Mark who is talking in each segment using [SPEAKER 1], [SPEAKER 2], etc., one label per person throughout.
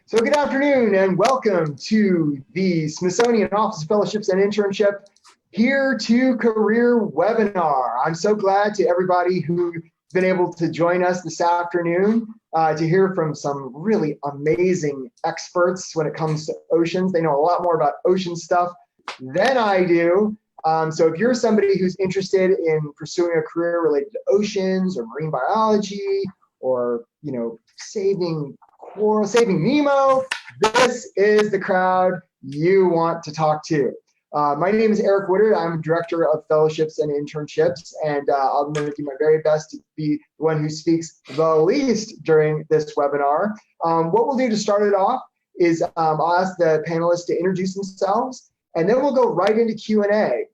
[SPEAKER 1] So good afternoon and welcome to the Smithsonian Office of Fellowships and Internship Here to Career webinar. I'm so glad to everybody who's been able to join us this afternoon to hear from some really amazing experts when it comes to oceans. They know a lot more about ocean stuff than I do. So if you're somebody who's interested in pursuing a career related to oceans or marine biology or, saving Nemo, this is the crowd you want to talk to. My name is Eric Woodard. I'm Director of Fellowships and Internships, and I'm going to do my very best to be the one who speaks the least during this webinar. What we'll do to start it off is I'll ask the panelists to introduce themselves, and then we'll go right into Q&A.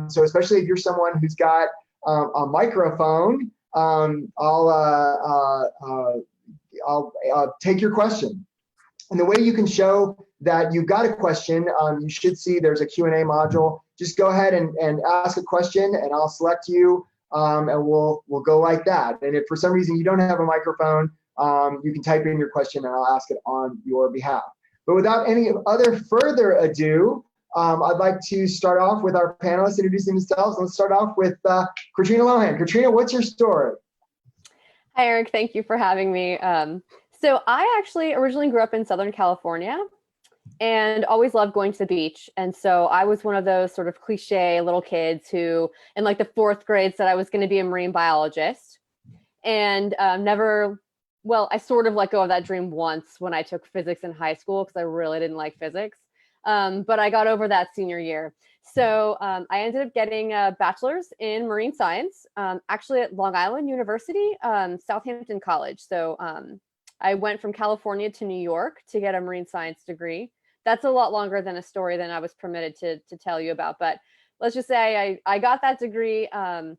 [SPEAKER 1] So especially if you're someone who's got a microphone, I'll take your question. And the way you can show that you've got a question, you should see there's a Q&A module. Just go ahead and ask a question, and I'll select you, and we'll go like that. And if for some reason you don't have a microphone, you can type in your question, and I'll ask it on your behalf. But without any other further ado, I'd like to start off with our panelists introducing themselves. Let's start off with Katrina Lohan. Katrina, what's your story?
[SPEAKER 2] Hi, Eric. Thank you for having me. So I actually originally grew up in Southern California and always loved going to the beach. And so I was one of those sort of cliche little kids who, in like the 4th grade, said I was going to be a marine biologist. And I sort of let go of that dream once when I took physics in high school because I really didn't like physics. But I got over that senior year. So I ended up getting a bachelor's in marine science, actually at Long Island University, Southampton College. So I went from California to New York to get a marine science degree. That's a lot longer than a story than I was permitted to tell you about. But let's just say I got that degree and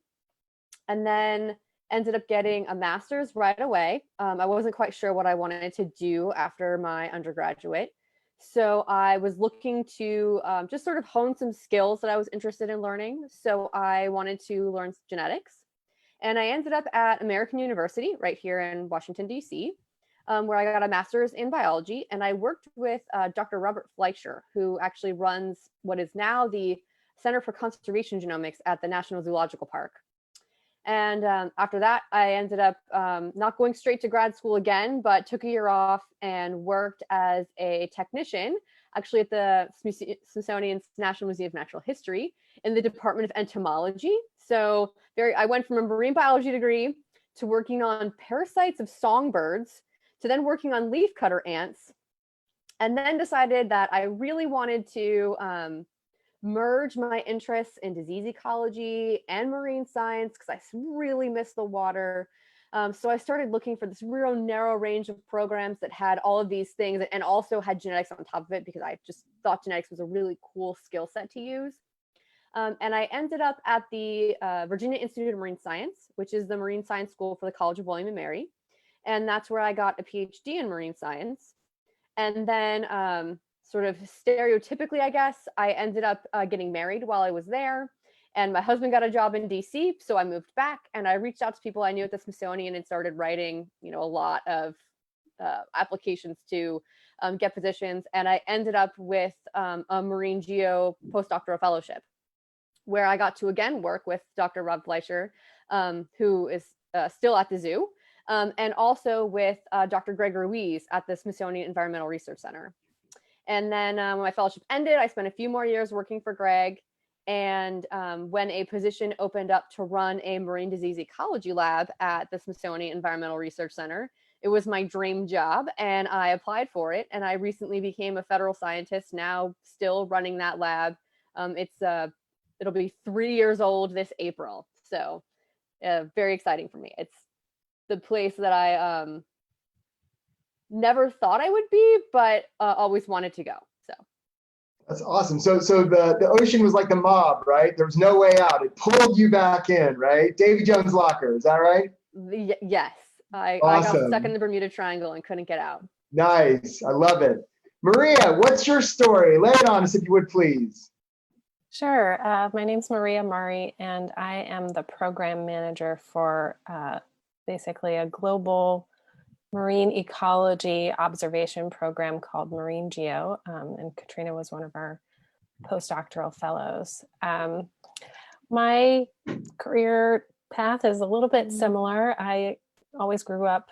[SPEAKER 2] then ended up getting a master's right away. I wasn't quite sure what I wanted to do after my undergraduate. So I was looking to just sort of hone some skills that I was interested in learning. So I wanted to learn genetics. And I ended up at American University right here in Washington, D.C., where I got a master's in biology. And I worked with Dr. Robert Fleischer, who actually runs what is now the Center for Conservation Genomics at the National Zoological Park. And after that, I ended up not going straight to grad school again, but took a year off and worked as a technician, actually at the Smithsonian's National Museum of Natural History in the Department of Entomology. So I went from a marine biology degree to working on parasites of songbirds to then working on leafcutter ants, and then decided that I really wanted to merge my interests in disease ecology and marine science because I really miss the water. So I started looking for this real narrow range of programs that had all of these things and also had genetics on top of it because I just thought genetics was a really cool skill set to use. And I ended up at the Virginia Institute of Marine Science, which is the marine science school for the College of William and Mary. And that's where I got a PhD in marine science. And then sort of stereotypically, I guess, I ended up getting married while I was there. And my husband got a job in DC, so I moved back and I reached out to people I knew at the Smithsonian and started writing, a lot of applications to get positions. And I ended up with a MarineGEO postdoctoral fellowship, where I got to again work with Dr. Rob Fleischer, who is still at the zoo, and also with Dr. Greg Ruiz at the Smithsonian Environmental Research Center. And then when my fellowship ended, I spent a few more years working for Greg. And when a position opened up to run a marine disease ecology lab at the Smithsonian Environmental Research Center, it was my dream job and I applied for it. And I recently became a federal scientist, now still running that lab. It'll be 3 years old this April. So very exciting for me. It's the place that I never thought I would be, but always wanted to go. So
[SPEAKER 1] that's awesome. So the ocean was like the mob, right? There was no way out. It pulled you back in, right? Davy Jones' locker, is that right?
[SPEAKER 2] Yes. I
[SPEAKER 1] Awesome.
[SPEAKER 2] got stuck in the Bermuda Triangle and couldn't get out.
[SPEAKER 1] Nice. I love it. Maria, what's your story? Lay it on us if you would, please.
[SPEAKER 3] Sure. My name's Maria Murray, and I am the program manager for basically a global marine ecology observation program called MarineGEO, and Katrina was one of our postdoctoral fellows. My career path is a little bit similar. I always grew up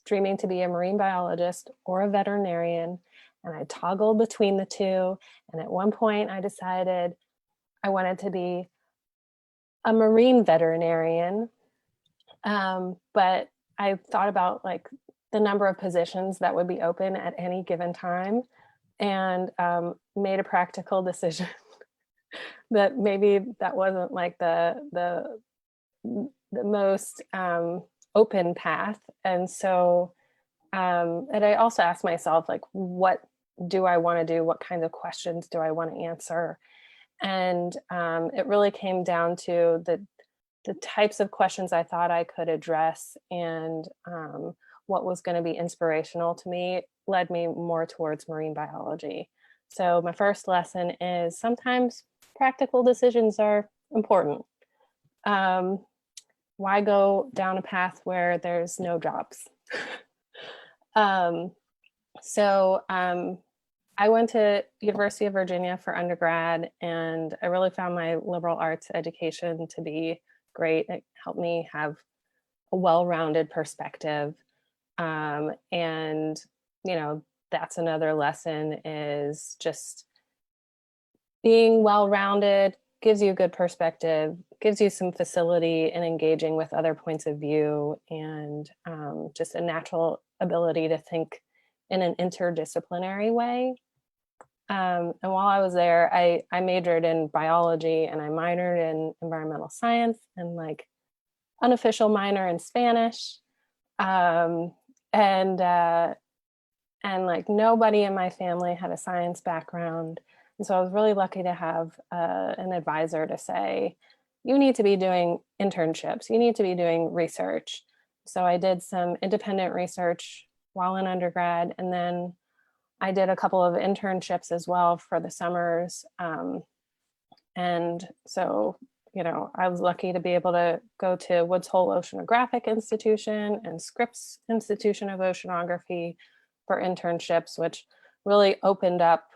[SPEAKER 3] dreaming to be a marine biologist or a veterinarian, and I toggled between the two. And at one point I decided I wanted to be a marine veterinarian, but I thought about like the number of positions that would be open at any given time, and made a practical decision that maybe that wasn't like the most open path. And so, and I also asked myself, like, what do I want to do? What kinds of questions do I want to answer? And it really came down to the types of questions I thought I could address, and what was going to be inspirational to me led me more towards marine biology. So my first lesson is sometimes practical decisions are important. Why go down a path where there's no jobs? I went to University of Virginia for undergrad, and I really found my liberal arts education to be great. It helped me have a well-rounded perspective. And, you know, that's another lesson, is just being well-rounded gives you a good perspective, gives you some facility in engaging with other points of view, and just a natural ability to think in an interdisciplinary way. And while I was there, I majored in biology, and I minored in environmental science, and like unofficial minor in Spanish. And like nobody in my family had a science background. And so I was really lucky to have an advisor to say, you need to be doing internships, you need to be doing research. So I did some independent research while in undergrad, and then I did a couple of internships as well for the summers. And so, you know, I was lucky to be able to go to Woods Hole Oceanographic Institution and Scripps Institution of Oceanography for internships, which really opened up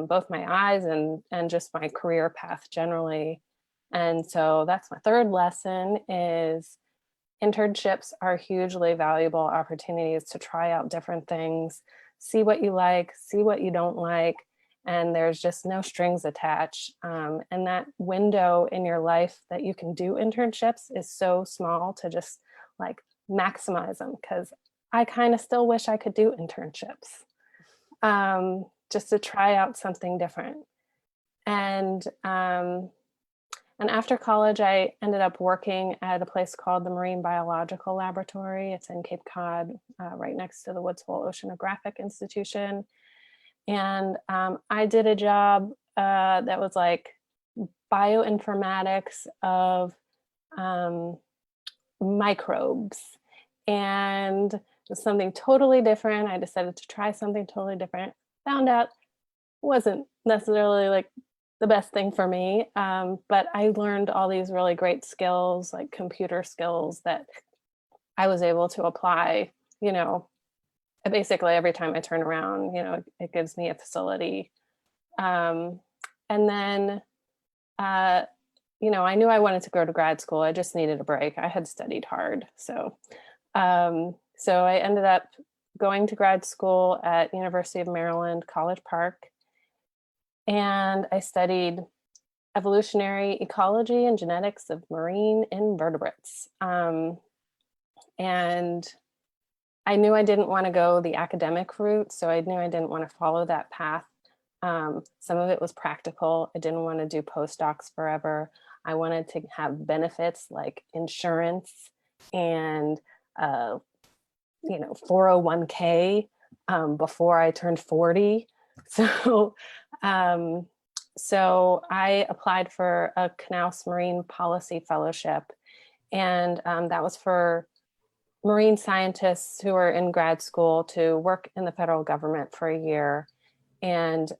[SPEAKER 3] both my eyes and just my career path generally. And so that's my third lesson, is internships are hugely valuable opportunities to try out different things, see what you like, see what you don't like, and there's just no strings attached. And that window in your life that you can do internships is so small to just like maximize them, because I kind of still wish I could do internships, just to try out something different. And after college, I ended up working at a place called the Marine Biological Laboratory. It's in Cape Cod, right next to the Woods Hole Oceanographic Institution. And I did a job that was like bioinformatics of microbes. And it was something totally different. I decided to try something totally different. Found out it wasn't necessarily like the best thing for me, but I learned all these really great skills, like computer skills, that I was able to apply, you know, basically every time I turn around. You know, it gives me a facility. And then, you know, I knew I wanted to go to grad school. I just needed a break. I had studied hard. So I ended up going to grad school at University of Maryland, College Park. And I studied evolutionary ecology and genetics of marine invertebrates. And I knew I didn't want to go the academic route, so I knew I didn't want to follow that path. Some of it was practical. I didn't want to do postdocs forever. I wanted to have benefits like insurance and, you know, 401k before I turned 40. So I applied for a Knaus Marine Policy Fellowship, and that was for marine scientists who are in grad school to work in the federal government for a year and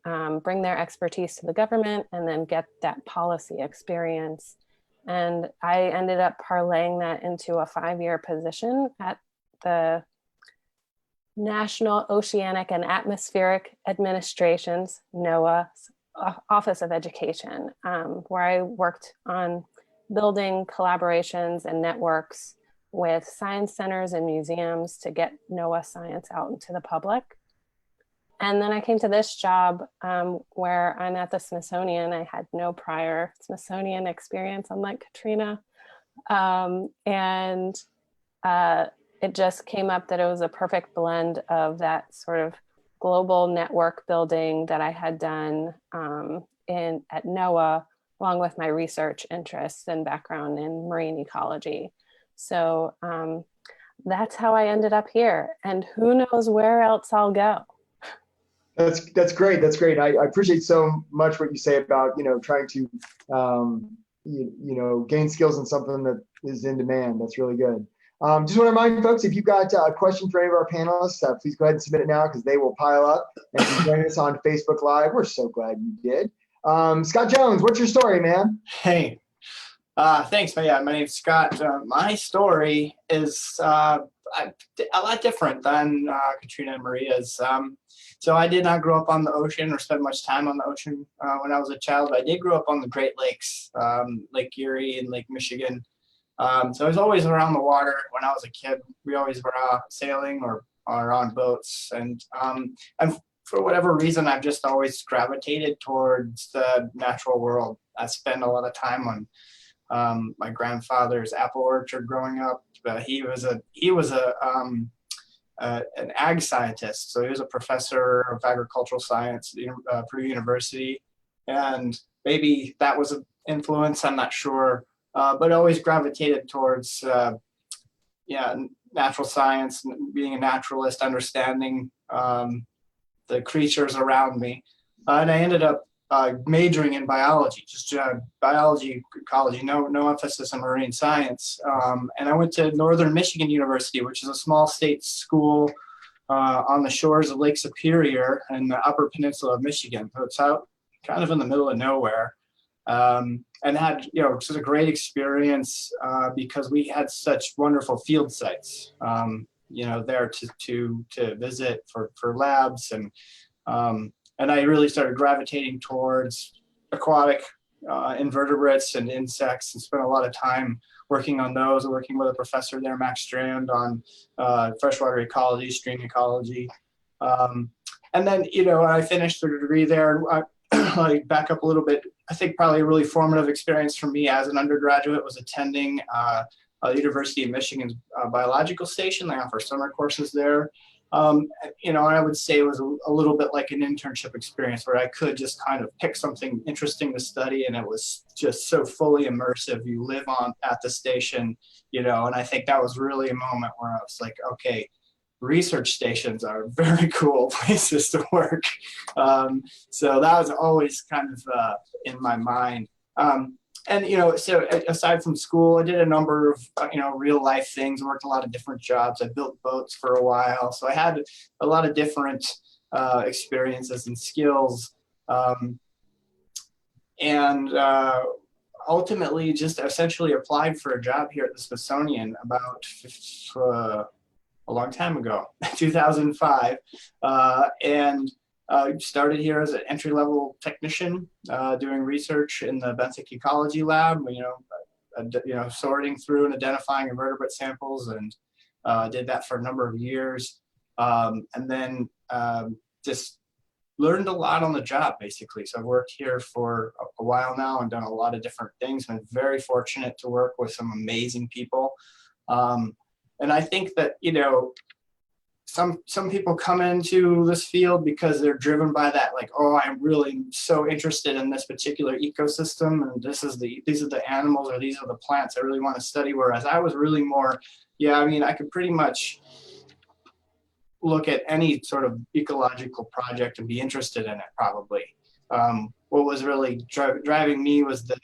[SPEAKER 3] bring their expertise to the government and then get that policy experience. And I ended up parlaying that into a 5-year position at the National Oceanic and Atmospheric Administration's NOAA's Office of Education, where I worked on building collaborations and networks with science centers and museums to get NOAA science out into the public. And then I came to this job where I'm at the Smithsonian. I had no prior Smithsonian experience, unlike Katrina. It just came up that it was a perfect blend of that sort of global network building that I had done at NOAA, along with my research interests and background in marine ecology. So that's how I ended up here. And who knows where else I'll go.
[SPEAKER 1] That's great. That's great. I appreciate so much what you say about, trying to, gain skills in something that is in demand. That's really good. Just want to remind folks, if you've got a question for any of our panelists, please go ahead and submit it now because they will pile up. And if you join us on Facebook Live, we're so glad you did. Scott Jones, what's your story, man?
[SPEAKER 4] Hey, thanks. My name's Scott. My story is a lot different than Katrina and Maria's. So I did not grow up on the ocean or spend much time on the ocean when I was a child, but I did grow up on the Great Lakes, Lake Erie and Lake Michigan. So I was always around the water. When I was a kid, we always were sailing or on boats. And for whatever reason, I've just always gravitated towards the natural world. I spent a lot of time on my grandfather's apple orchard growing up. He was an ag scientist, so he was a professor of agricultural science at Purdue University, and maybe that was an influence. I'm not sure, but always gravitated towards natural science, being a naturalist, understanding the creatures around me, and I ended up majoring in biology, just biology, ecology, no emphasis on marine science. And I went to Northern Michigan University, which is a small state school on the shores of Lake Superior in the Upper Peninsula of Michigan. So it's out kind of in the middle of nowhere. And had, just a great experience because we had such wonderful field sites, there to visit for labs and I really started gravitating towards aquatic invertebrates and insects, and spent a lot of time working on those, working with a professor there, Max Strand, on freshwater ecology, stream ecology. And then, I finished the degree there. I back up a little bit. I think probably a really formative experience for me as an undergraduate was attending the University of Michigan's biological station. They offer summer courses there. I would say it was a little bit like an internship experience where I could just kind of pick something interesting to study, and it was just so fully immersive. You live at the station, and I think that was really a moment where I was like, okay, research stations are very cool places to work. So that was always kind of in my mind. So aside from school, I did a number of, real life things, worked a lot of different jobs. I built boats for a while. So I had a lot of different experiences and skills. Ultimately just essentially applied for a job here at the Smithsonian about a long time ago, 2005. Started here as an entry-level technician, doing research in the benthic ecology lab, sorting through and identifying invertebrate samples, and did that for a number of years. And then just learned a lot on the job, basically. So I've worked here for a while now and done a lot of different things. Been very fortunate to work with some amazing people. And I think that, some people come into this field because they're driven by that, like, oh, I'm really so interested in this particular ecosystem, and these are the animals, or these are the plants I really want to study. Whereas I was really more, I could pretty much look at any sort of ecological project and be interested in it, probably. What was really driving me was the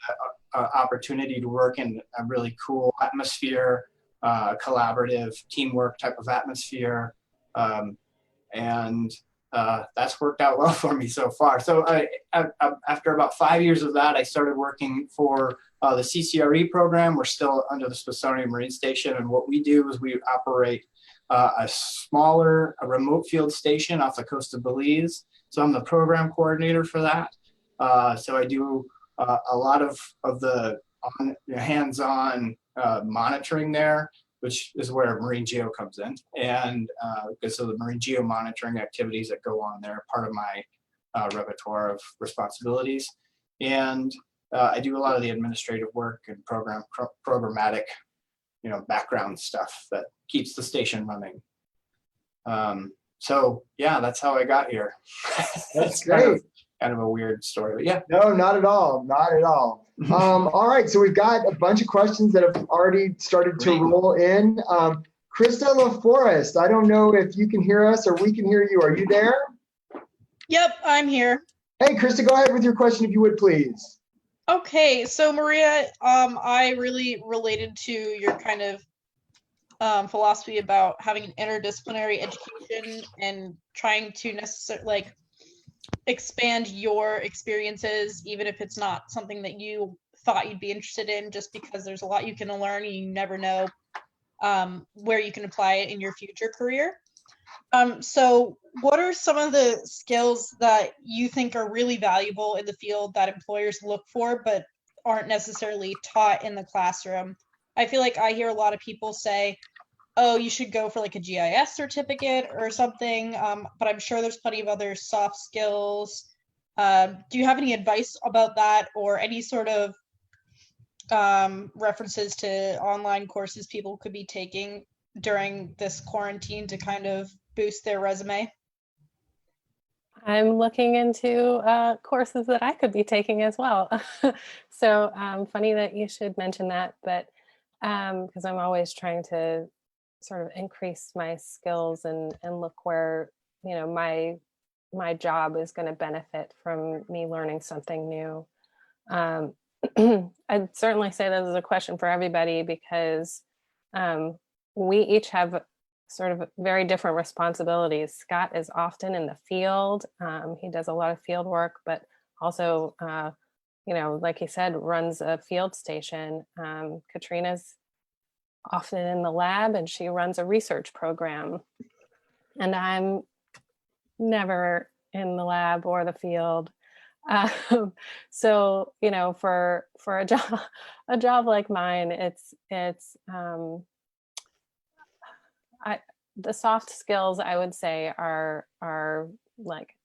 [SPEAKER 4] opportunity to work in a really cool atmosphere, collaborative teamwork type of atmosphere. That's worked out well for me so far. So after about 5 years of that, I started working for the CCRE program. We're still under the Smithsonian Marine Station, and what we do is we operate a remote field station off the coast of Belize. So I'm the program coordinator for that. So I do a lot of the hands-on monitoring there, which is where MarineGEO comes in. And so the MarineGEO monitoring activities that go on there are part of my repertoire of responsibilities. And I do a lot of the administrative work and programmatic, background stuff that keeps the station running. So yeah, that's how I got here.
[SPEAKER 1] That's great.
[SPEAKER 4] Kind of a weird story, but yeah.
[SPEAKER 1] No, not at all. Not at all. All right, so we've got a bunch of questions that have already started to roll in. Krista LaForest, I don't know if you can hear us or we can hear you. Are you there?
[SPEAKER 5] Yep, I'm here.
[SPEAKER 1] Hey, Krista, go ahead with your question if you would, please.
[SPEAKER 5] Okay, so Maria, I really related to your kind of philosophy about having an interdisciplinary education and trying to necessarily expand your experiences, even if it's not something that you thought you'd be interested in, just because there's a lot you can learn and you never know where you can apply it in your future career. So what are some of the skills that you think are really valuable in the field that employers look for, but aren't necessarily taught in the classroom? I feel like I hear a lot of people say, oh, you should go for a GIS certificate or something, but I'm sure there's plenty of other soft skills. Do you have any advice about that, or any sort of references to online courses people could be taking during this quarantine to kind of boost their resume?
[SPEAKER 3] I'm looking into courses that I could be taking as well. So funny that you should mention that, but because I'm always trying to sort of increase my skills and look where, my job is going to benefit from me learning something new. I'd certainly say this is a question for everybody, because we each have sort of very different responsibilities. Scott is often in the field. He does a lot of field work, but also, like he said, runs a field station. Katrina's often in the lab and she runs a research program. And I'm never in the lab or the field. So, for a job like mine, the soft skills I would say are like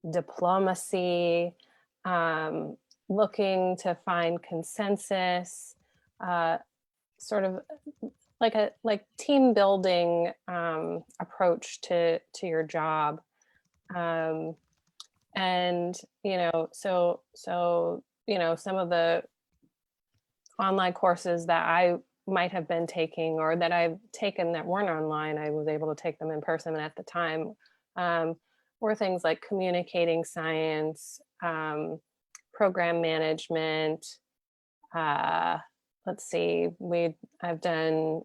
[SPEAKER 3] diplomacy, looking to find consensus, sort of like team building approach to your job. And so some of the online courses that I might have been taking, or that I've taken that weren't online, I was able to take them in person at the time, were things like communicating science, program management. Let's see, I've done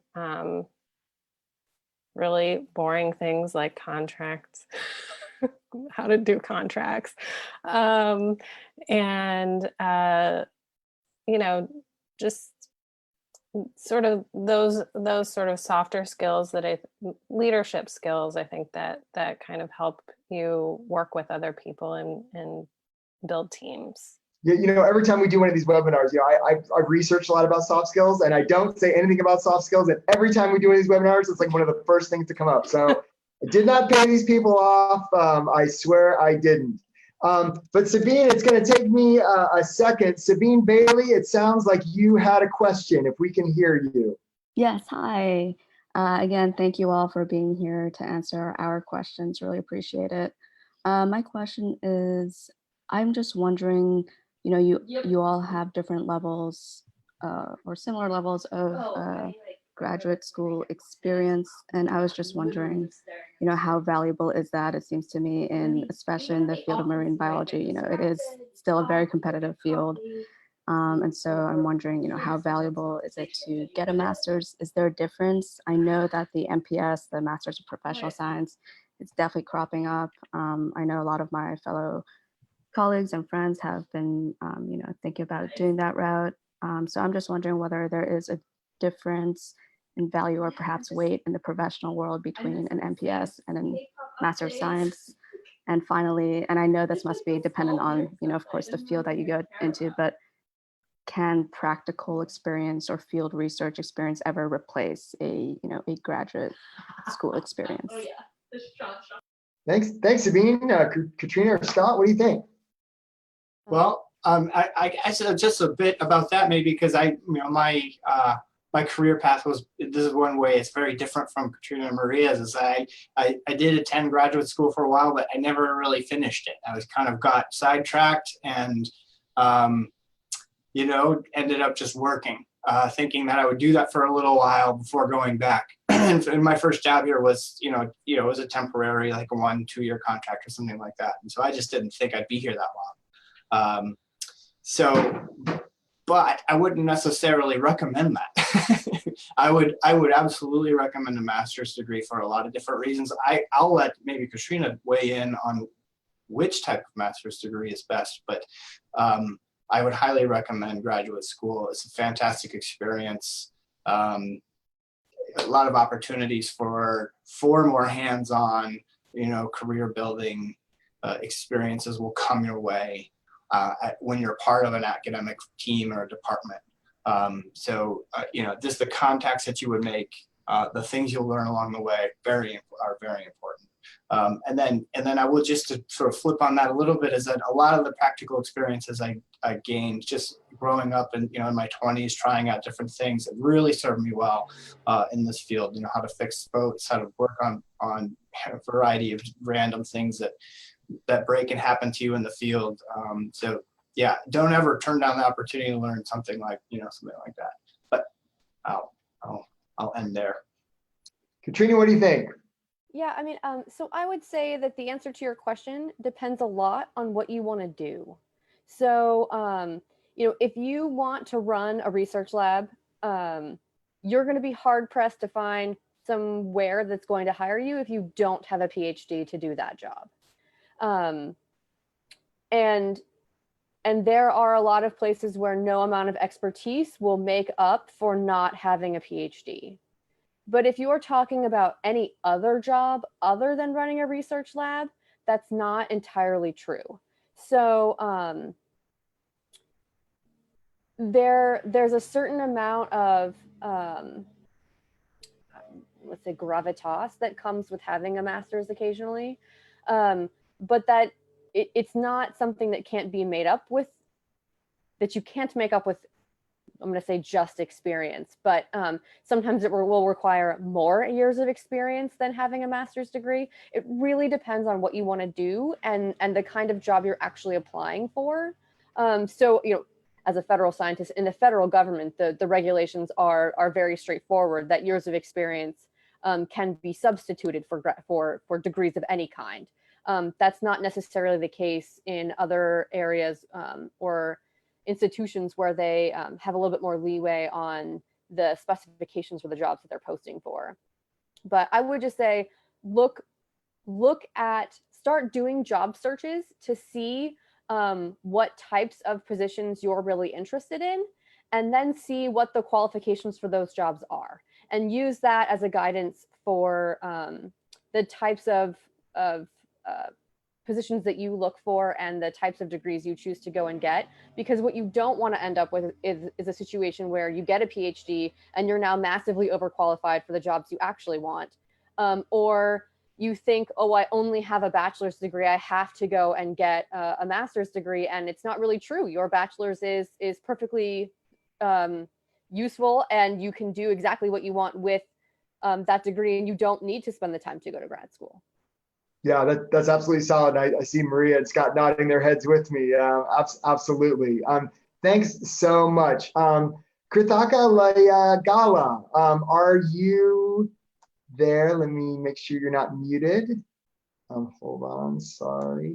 [SPEAKER 3] really boring things like contracts, how to do contracts, and just sort of those sort of softer skills leadership skills, I think that kind of help you work with other people and build teams.
[SPEAKER 1] Yeah, every time we do one of these webinars, I've researched a lot about soft skills, and I don't say anything about soft skills. And every time we do one of these webinars, it's like one of the first things to come up. So I did not pay these people off. I swear I didn't. But Sabine, it's going to take me a second. Sabine Bailey, it sounds like you had a question, if we can hear you.
[SPEAKER 6] Yes, hi. Again, thank you all for being here to answer our questions. Really appreciate it. My question is, I'm just wondering, you all have different levels or similar levels of graduate school experience, and I was just wondering, how valuable is that? It seems to me, especially in the field of marine biology, it is still a very competitive field, and so I'm wondering, how valuable is it to get a master's? Is there a difference? I know that the MPS, the Master's of Professional Science, it's definitely cropping up. I know a lot of my fellow colleagues and friends have been, thinking about doing that route. So I'm just wondering whether there is a difference in value or perhaps weight in the professional world between an MPS and a Master of Science? And finally, and I know this must be dependent on, of course, the field that you go into, but can practical experience or field research experience ever replace a graduate school experience?
[SPEAKER 1] Thanks, Sabine. Katrina or Scott, what do you think?
[SPEAKER 4] Well, I said just a bit about that, maybe because my career path was, this is one way it's very different from Katrina and Maria's, is I did attend graduate school for a while, but I never really finished it. I was kind of got sidetracked and, ended up just working, thinking that I would do that for a little while before going back. And my first job here was, it was a temporary, like a 1-2 year contract or something like that. And so I just didn't think I'd be here that long. But I wouldn't necessarily recommend that. I would absolutely recommend a master's degree for a lot of different reasons. I'll let maybe Katrina weigh in on which type of master's degree is best, but I would highly recommend graduate school. It's a fantastic experience. A lot of opportunities for more hands-on, career building experiences will come your way when you're part of an academic team or a department. Just the contacts that you would make, the things you'll learn along the way are very important. And then I will just to sort of flip on that a little bit, is that a lot of the practical experiences I gained just growing up in my 20s, trying out different things that really served me well in this field. How to fix boats, how to work on a variety of random things that break and happen to you in the field. So yeah, don't ever turn down the opportunity to learn something like that. But I'll end there.
[SPEAKER 1] Katrina, what do you think?
[SPEAKER 2] Yeah, I mean, so I would say that the answer to your question depends a lot on what you want to do. So, if you want to run a research lab, you're going to be hard pressed to find somewhere that's going to hire you if you don't have a PhD to do that job. And there are a lot of places where no amount of expertise will make up for not having a PhD. But if you are talking about any other job other than running a research lab, that's not entirely true. So there's a certain amount of, let's say, gravitas that comes with having a master's occasionally, but that it's not something that can't be made up with, that you can't make up with, I'm going to say, just experience, but sometimes it will require more years of experience than having a master's degree. It really depends on what you want to do and the kind of job you're actually applying for. So, as a federal scientist in the federal government, the regulations are very straightforward, that years of experience can be substituted for degrees of any kind. That's not necessarily the case in other areas or institutions where they have a little bit more leeway on the specifications for the jobs that they're posting for. But I would just say, start doing job searches to see what types of positions you're really interested in, and then see what the qualifications for those jobs are, and use that as a guidance for the types of positions that you look for and the types of degrees you choose to go and get. Because what you don't want to end up with is a situation where you get a PhD and you're now massively overqualified for the jobs you actually want. Or you think, oh, I only have a bachelor's degree, I have to go and get a master's degree. And it's not really true. Your bachelor's is perfectly useful, and you can do exactly what you want with that degree, and you don't need to spend the time to go to grad school.
[SPEAKER 1] Yeah, that's absolutely solid. I see Maria and Scott nodding their heads with me. Absolutely. Thanks so much. Krithaka Layagala, are you there? Let me make sure you're not muted. Hold on. Sorry.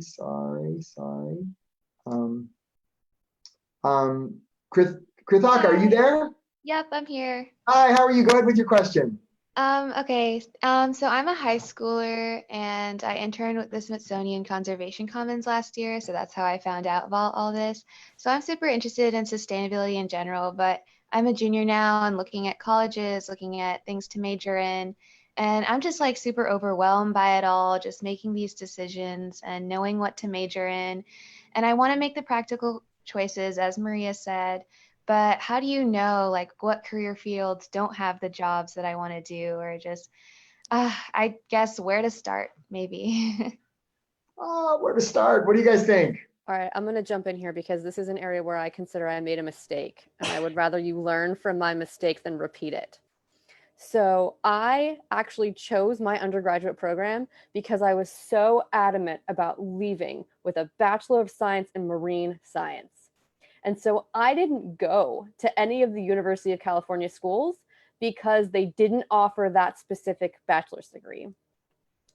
[SPEAKER 1] Krithaka, are you there?
[SPEAKER 7] Yep, I'm here.
[SPEAKER 1] Hi, how are you? Go ahead with your question.
[SPEAKER 7] Okay. So I'm a high schooler and I interned with the Smithsonian Conservation Commons last year. So that's how I found out about all this. So I'm super interested in sustainability in general, but I'm a junior now and looking at colleges, looking at things to major in. And I'm just like super overwhelmed by it all, just making these decisions and knowing what to major in. And I want to make the practical choices, as Maria said, but how do you know like what career fields don't have the jobs that I want to do, or just, I guess where to start, maybe.
[SPEAKER 1] Where to start? What do you guys think?
[SPEAKER 2] All right, I'm going to jump in here because this is an area where I consider I made a mistake, and I would rather you learn from my mistake than repeat it. So I actually chose my undergraduate program because I was so adamant about leaving with a Bachelor of Science in Marine Science. And so I didn't go to any of the University of California schools because they didn't offer that specific bachelor's degree.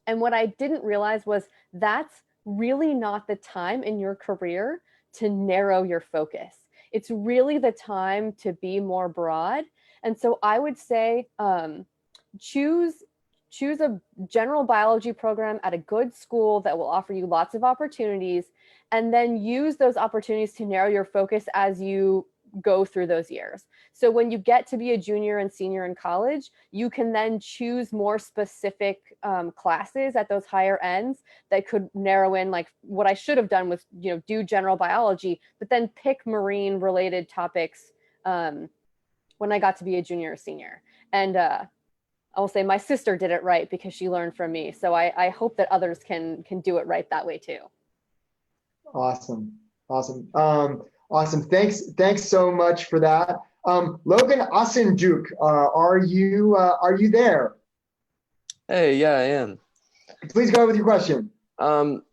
[SPEAKER 2] And what I didn't realize was that's really not the time in your career to narrow your focus. It's really the time to be more broad. And so I would say choose a general biology program at a good school that will offer you lots of opportunities, and then use those opportunities to narrow your focus as you go through those years. So when you get to be a junior and senior in college, you can then choose more specific classes at those higher ends that could narrow in. Like what I should have done was, do general biology, but then pick marine related topics when I got to be a junior or senior. And I will say my sister did it right because she learned from me. So I hope that others can do it right that way too.
[SPEAKER 1] Awesome. Awesome. Thanks so much for that. Logan Asenjuk, are you there?
[SPEAKER 8] Hey, yeah, I am.
[SPEAKER 1] Please go ahead with your question.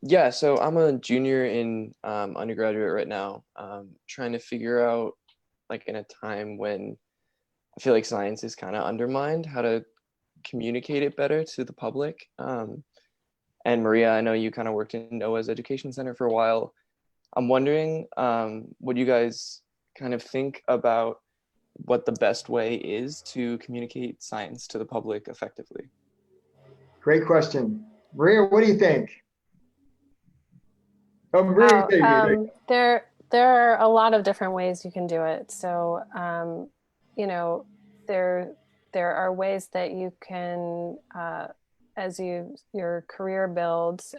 [SPEAKER 8] Yeah, so I'm a junior in undergraduate right now, trying to figure out, like in a time when I feel like science is kind of undermined, how to communicate it better to the public. And Maria, I know you kind of worked in NOAA's Education Center for a while. I'm wondering what you guys kind of think about what the best way is to communicate science to the public effectively.
[SPEAKER 1] Great question. Maria, what do you think? Maria,
[SPEAKER 3] there are a lot of different ways you can do it. So, there are ways that you can, as your career builds,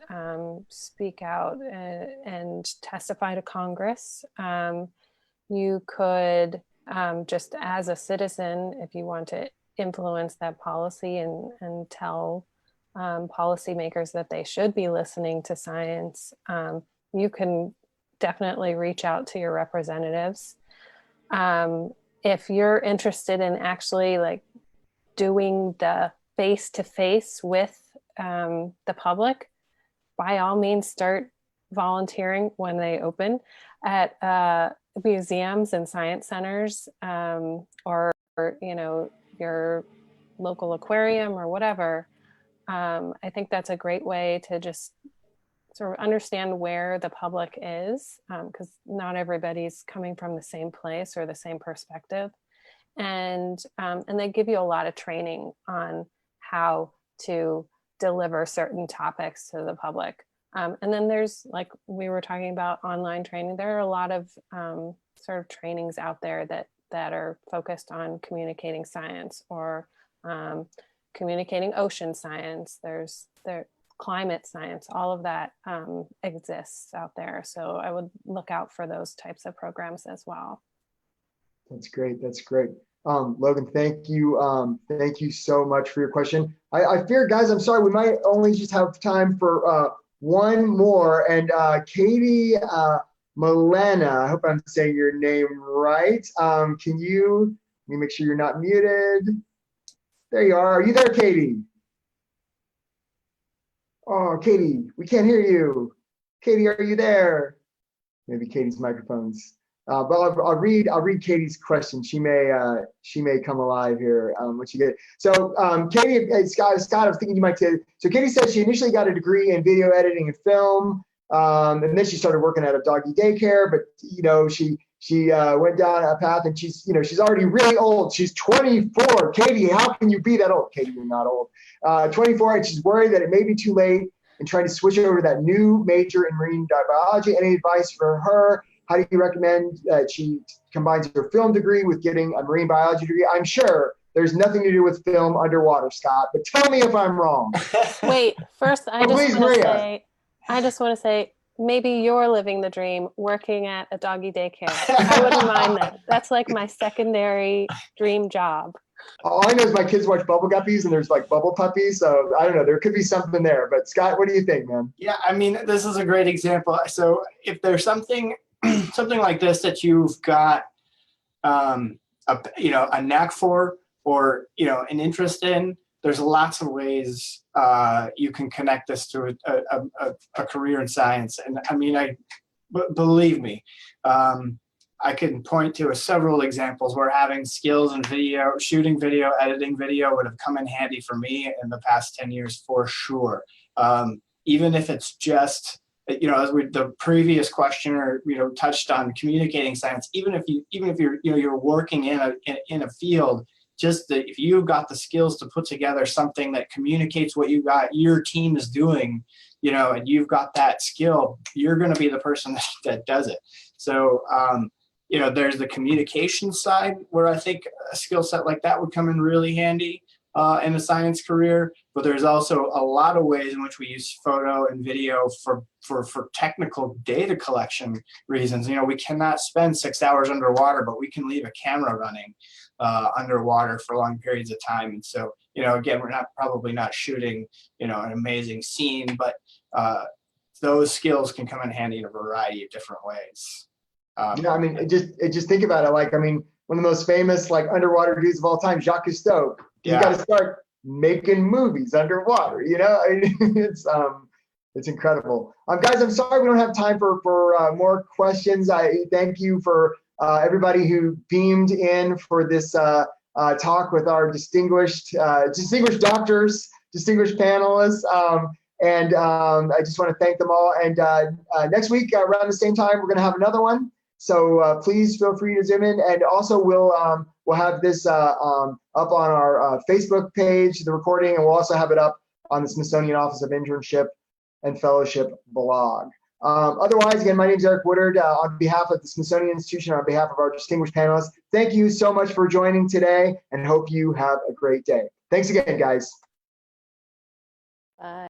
[SPEAKER 3] speak out and testify to Congress. You could just as a citizen, if you want to influence that policy and tell policymakers that they should be listening to science, you can definitely reach out to your representatives. If you're interested in actually like doing the face-to-face with the public, by all means start volunteering when they open at museums and science centers, or your local aquarium or whatever. I think that's a great way to just sort of understand where the public is, because not everybody's coming from the same place or the same perspective. And they give you a lot of training on how to deliver certain topics to the public. And then there's, like we were talking about, online training. There are a lot of sort of trainings out there that are focused on communicating science or communicating ocean science. There's climate science, all of that exists out there. So I would look out for those types of programs as well.
[SPEAKER 1] That's great. Logan, thank you. Thank you so much for your question. I fear, guys, I'm sorry, we might only just have time for one more. And Katie Milena, I hope I'm saying your name right. Let me make sure you're not muted. There you are. Are you there, Katie? Oh, Katie, we can't hear you. Katie, are you there? Maybe Katie's microphone's. But I'll read Katie's question. She may come alive here once you get it. So Katie, Scott, I was thinking you might say. So Katie said she initially got a degree in video editing and film, and then she started working at a doggy daycare. But she went down a path, and she's already really old. She's 24. Katie, how can you be that old? Katie, you're not old. 24, and she's worried that it may be too late and trying to switch over to that new major in marine biology. Any advice for her? how do you recommend that she combines her film degree with getting a marine biology degree? I'm sure there's nothing to do with film underwater, Scott, but tell me if I'm wrong.
[SPEAKER 3] Wait, first I
[SPEAKER 1] Please, Maria.
[SPEAKER 3] just want to say, maybe you're living the dream working at a doggy daycare. I wouldn't mind that. That's like my secondary dream job.
[SPEAKER 1] All I know is my kids watch Bubble Guppies and there's like bubble puppies. So I don't know, there could be something there. But Scott, what do you think, man?
[SPEAKER 4] Yeah, I mean, this is a great example. So if there's something something like this that you've got a knack for, or an interest in, there's lots of ways you can connect this to a career in science. And I mean, believe me, I can point to several examples where having skills in video, shooting video, editing video would have come in handy for me in the past 10 years for sure. Even if it's just, as the previous questioner, touched on communicating science, even if you're working in a field, just if you've got the skills to put together something that communicates what your team is doing, and you've got that skill, you're going to be the person that does it. So, there's the communication side where I think a skill set like that would come in really handy in a science career. But there's also a lot of ways in which we use photo and video for technical data collection reasons. We cannot spend 6 hours underwater, but we can leave a camera running underwater for long periods of time. And so, again, we're probably not shooting, an amazing scene, but those skills can come in handy in a variety of different ways.
[SPEAKER 1] I mean, just think about it. Like, I mean, one of the most famous like underwater dudes of all time, Jacques Cousteau. You got to start making movies underwater. It's incredible. Guys, I'm sorry we don't have time for more questions. I thank you for everybody who beamed in for this talk with our distinguished doctors, distinguished panelists. And I just want to thank them all. And next week around the same time, we're going to have another one. So please feel free to zoom in. And also we'll have this up on our Facebook page, the recording, and we'll also have it up on the Smithsonian Office of Internship and Fellowship blog. Otherwise, again, my name is Eric Woodard. On behalf of the Smithsonian Institution, on behalf of our distinguished panelists, thank you so much for joining today and hope you have a great day. Thanks again, guys.
[SPEAKER 2] Bye.